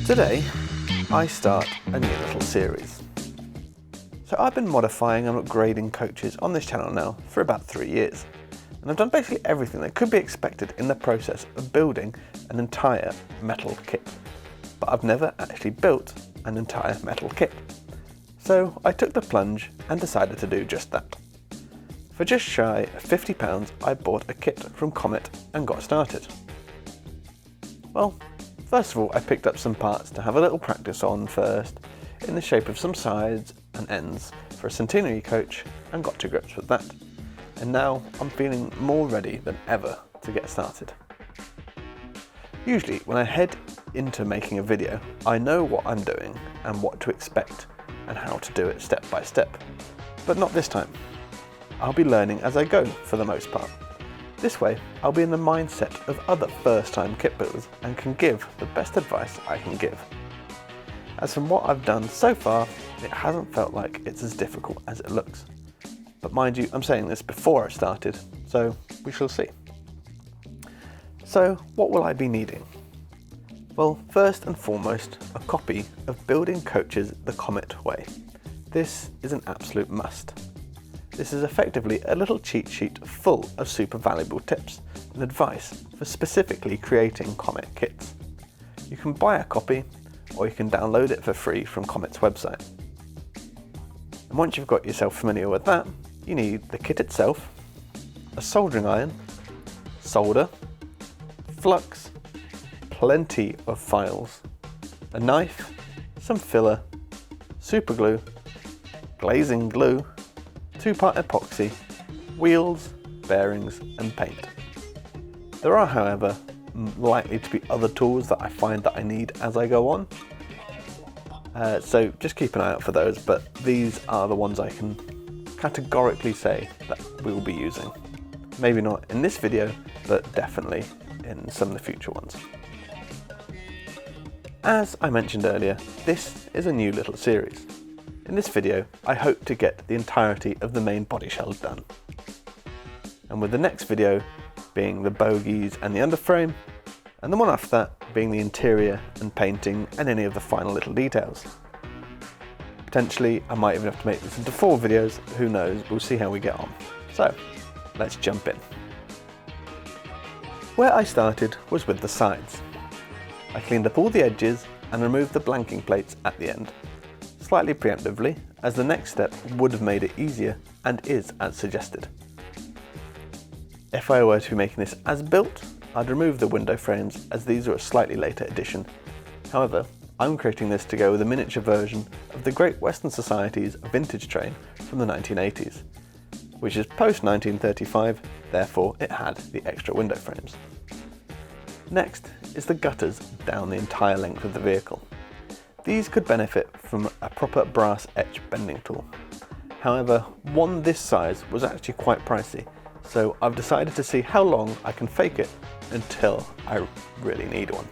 Today, I start a new little series. So I've been modifying and upgrading coaches on this channel now for about 3 years. And I've done basically everything that could be expected in the process of building an entire metal kit. But I've never actually built an entire metal kit. So I took the plunge and decided to do just that. For just shy of £50, I bought a kit from Comet and got started. Well, first of all, I picked up some parts to have a little practice on first, in the shape of some sides and ends for a centenary coach, and got to grips with that. And now I'm feeling more ready than ever to get started. Usually when I head into making a video, I know what I'm doing and what to expect and how to do it step by step. But not this time. I'll be learning as I go for the most part. This way, I'll be in the mindset of other first-time kit builders and can give the best advice I can give. As from what I've done so far, it hasn't felt like it's as difficult as it looks. But mind you, I'm saying this before I started, so we shall see. So, what will I be needing? Well, first and foremost, a copy of Building Coaches the Comet Way. This is an absolute must. This is effectively a little cheat sheet full of super valuable tips and advice for specifically creating Comet kits. You can buy a copy or you can download it for free from Comet's website. And once you've got yourself familiar with that, you need the kit itself, a soldering iron, solder, flux, plenty of files, a knife, some filler, super glue, glazing glue, 2-part epoxy, wheels, bearings and paint. There are, however, likely to be other tools that I find that I need as I go on. So just keep an eye out for those, but these are the ones I can categorically say that we will be using. Maybe not in this video, but definitely in some of the future ones. As I mentioned earlier, this is a new little series. In this video, I hope to get the entirety of the main body shell done. And with the next video being the bogies and the underframe, and the one after that being the interior and painting and any of the final little details. Potentially, I might even have to make this into 4 videos, who knows, we'll see how we get on. So, let's jump in. Where I started was with the sides. I cleaned up all the edges and removed the blanking plates at the end. Slightly preemptively, as the next step would have made it easier and is as suggested. If I were to be making this as built, I'd remove the window frames as these are a slightly later addition. However, I'm creating this to go with a miniature version of the Great Western Society's vintage train from the 1980s, which is post 1935, therefore it had the extra window frames. Next is the gutters down the entire length of the vehicle. These could benefit from a proper brass etch bending tool. However, one this size was actually quite pricey, so I've decided to see how long I can fake it until I really need one.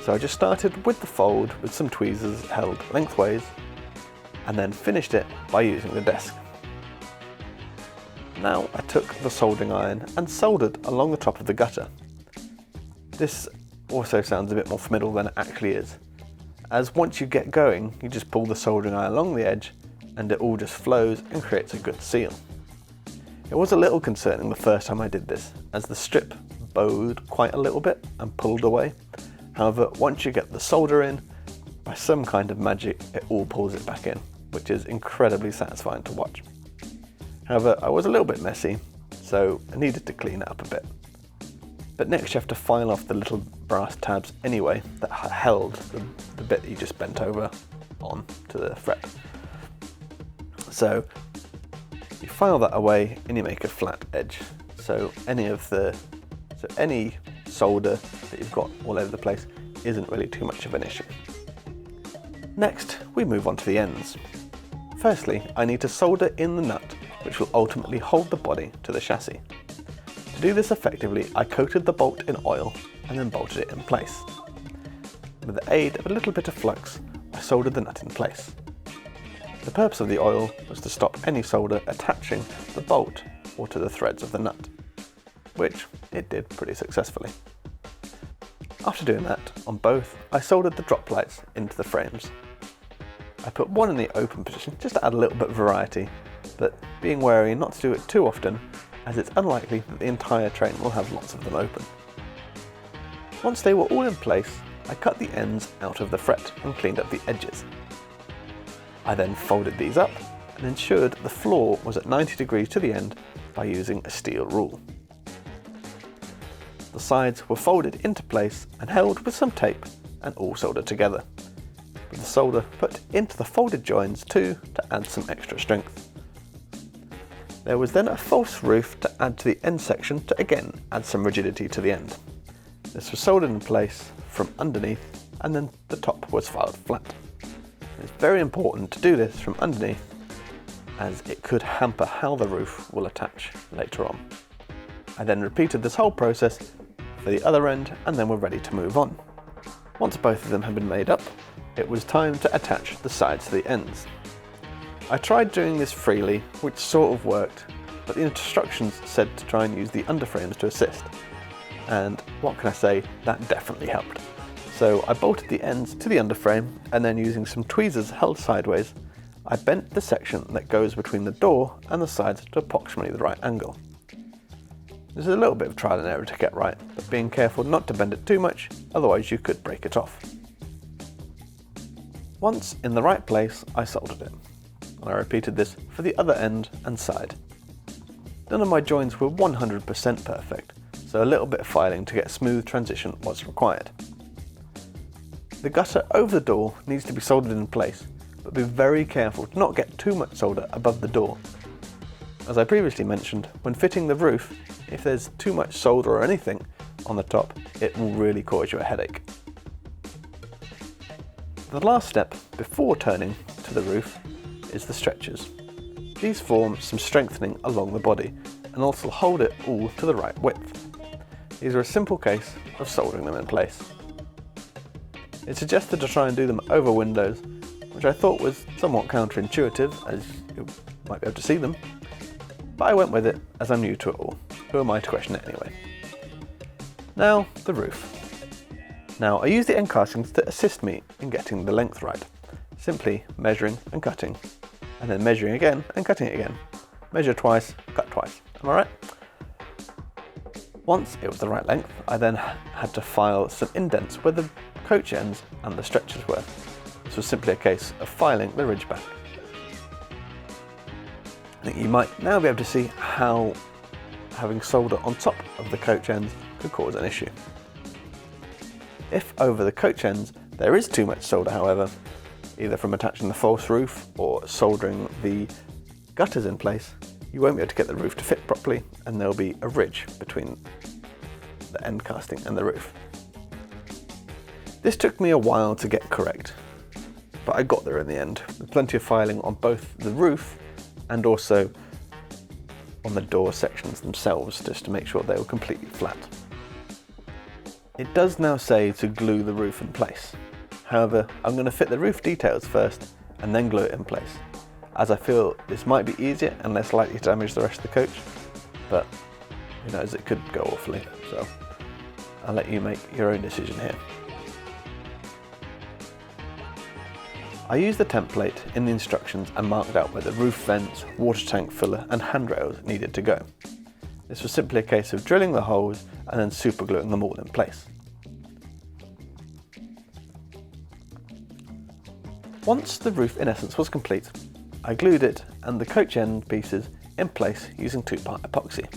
So I just started with the fold with some tweezers held lengthways, and then finished it by using the desk. Now I took the soldering iron and soldered along the top of the gutter. This also sounds a bit more formidable than it actually is, as once you get going, you just pull the soldering iron along the edge and it all just flows and creates a good seal. It was a little concerning the first time I did this, as the strip bowed quite a little bit and pulled away. However, once you get the solder in, by some kind of magic, it all pulls it back in, which is incredibly satisfying to watch. However, I was a little bit messy, so I needed to clean it up a bit. But next you have to file off the little brass tabs anyway that held the bit that you just bent over on to the fret. So you file that away and you make a flat edge. So any solder that you've got all over the place isn't really too much of an issue. Next, we move on to the ends. Firstly, I need to solder in the nut which will ultimately hold the body to the chassis. To do this effectively, I coated the bolt in oil and then bolted it in place. With the aid of a little bit of flux, I soldered the nut in place. The purpose of the oil was to stop any solder attaching to the bolt or to the threads of the nut. which it did pretty successfully. After doing that on both, I soldered the drop lights into the frames. I put one in the open position just to add a little bit of variety, but being wary not to do it too often, as it's unlikely that the entire train will have lots of them open. Once they were all in place, I cut the ends out of the fret and cleaned up the edges. I then folded these up and ensured the floor was at 90 degrees to the end by using a steel rule. The sides were folded into place and held with some tape and all soldered together, with the solder put into the folded joins too to add some extra strength. There was then a false roof to add to the end section to again add some rigidity to the end. This was soldered in place from underneath and then the top was filed flat. It's very important to do this from underneath as it could hamper how the roof will attach later on. I then repeated this whole process for the other end and then we're ready to move on. Once both of them had been made up, it was time to attach the sides to the ends. I tried doing this freely, which sort of worked, but the instructions said to try and use the underframes to assist. And what can I say, that definitely helped. So I bolted the ends to the underframe and then using some tweezers held sideways, I bent the section that goes between the door and the sides to approximately the right angle. This is a little bit of trial and error to get right, but being careful not to bend it too much, otherwise you could break it off. Once in the right place, I soldered it. And I repeated this for the other end and side. None of my joins were 100% perfect, so a little bit of filing to get a smooth transition was required. The gutter over the door needs to be soldered in place, but be very careful to not get too much solder above the door. As I previously mentioned, when fitting the roof, if there's too much solder or anything on the top, it will really cause you a headache. The last step before turning to the roof is the stretchers. These form some strengthening along the body and also hold it all to the right width. These are a simple case of soldering them in place. It's suggested to try and do them over windows, which I thought was somewhat counterintuitive as you might be able to see them, but I went with it as I'm new to it all. Who am I to question it anyway? Now, the roof. Now, I use the end castings to assist me in getting the length right, simply measuring and cutting, and then measuring again and cutting it again. Measure twice, cut twice. Am I right? Once it was the right length, I then had to file some indents where the coach ends and the stretchers were. This was simply a case of filing the ridge back. I think you might now be able to see how having solder on top of the coach ends could cause an issue. If over the coach ends there is too much solder, however, either from attaching the false roof or soldering the gutters in place, you won't be able to get the roof to fit properly and there'll be a ridge between the end casting and the roof. This took me a while to get correct, but I got there in the end, with plenty of filing on both the roof and also on the door sections themselves, just to make sure they were completely flat. It does now say to glue the roof in place. However, I'm going to fit the roof details first and then glue it in place, as I feel this might be easier and less likely to damage the rest of the coach, but who knows, it could go awfully, so I'll let you make your own decision here. I used the template in the instructions and marked out where the roof vents, water tank filler and handrails needed to go. This was simply a case of drilling the holes and then super gluing them all in place. Once the roof in essence was complete, I glued it and the coach end pieces in place using 2-part epoxy.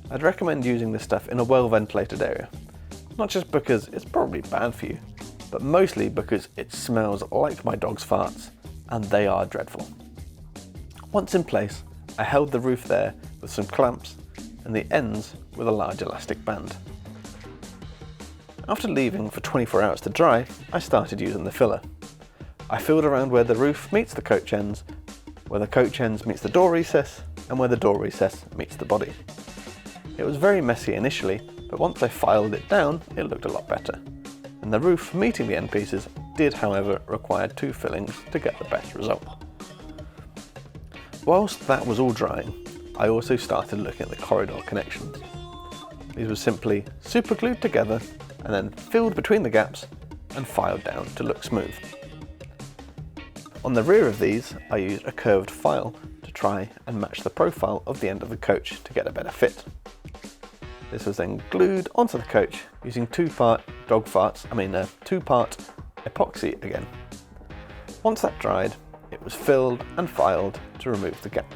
I'd recommend using this stuff in a well ventilated area, not just because it's probably bad for you, but mostly because it smells like my dog's farts, and they are dreadful. Once in place, I held the roof there with some clamps and the ends with a large elastic band. After leaving for 24 hours to dry, I started using the filler. I filled around where the roof meets the coach ends, where the coach ends meets the door recess, and where the door recess meets the body. It was very messy initially, but once I filed it down, it looked a lot better. And the roof meeting the end pieces did, however, require 2 fillings to get the best result. Whilst that was all drying, I also started looking at the corridor connections. these were simply super glued together and then filled between the gaps and filed down to look smooth. On the rear of these, I used a curved file to try and match the profile of the end of the coach to get a better fit. This was then glued onto the coach using two-part epoxy again. Once that dried, it was filled and filed to remove the gap.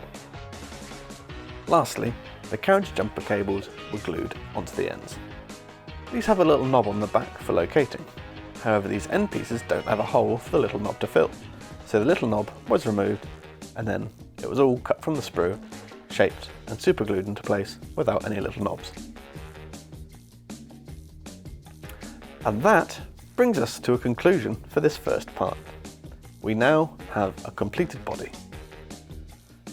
Lastly, the carriage jumper cables were glued onto the ends. These have a little knob on the back for locating. However, these end pieces don't have a hole for the little knob to fill, so the little knob was removed and then it was all cut from the sprue, shaped and super glued into place without any little knobs. And that brings us to a conclusion for this first part. We now have a completed body.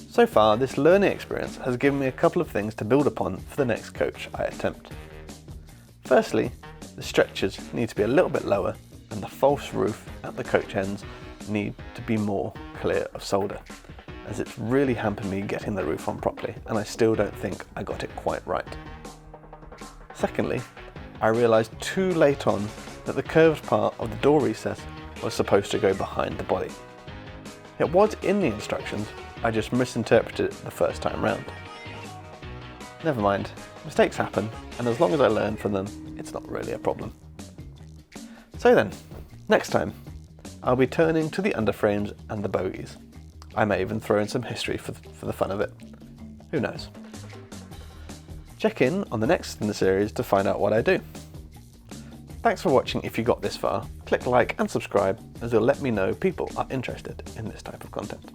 So far, this learning experience has given me a couple of things to build upon for the next coach I attempt. Firstly, the stretchers need to be a little bit lower and the false roof at the coach ends need to be more clear of solder, as it's really hampered me getting the roof on properly and I still don't think I got it quite right. Secondly, I realised too late on that the curved part of the door recess was supposed to go behind the body. It was in the instructions, I just misinterpreted it the first time round. Never mind, mistakes happen, and as long as I learn from them, it's not really a problem. So then, next time, I'll be turning to the underframes and the bogies. I may even throw in some history for the fun of it. Who knows? Check in on the next in the series to find out what I do. Thanks for watching if you got this far. Click like and subscribe as it'll let me know people are interested in this type of content.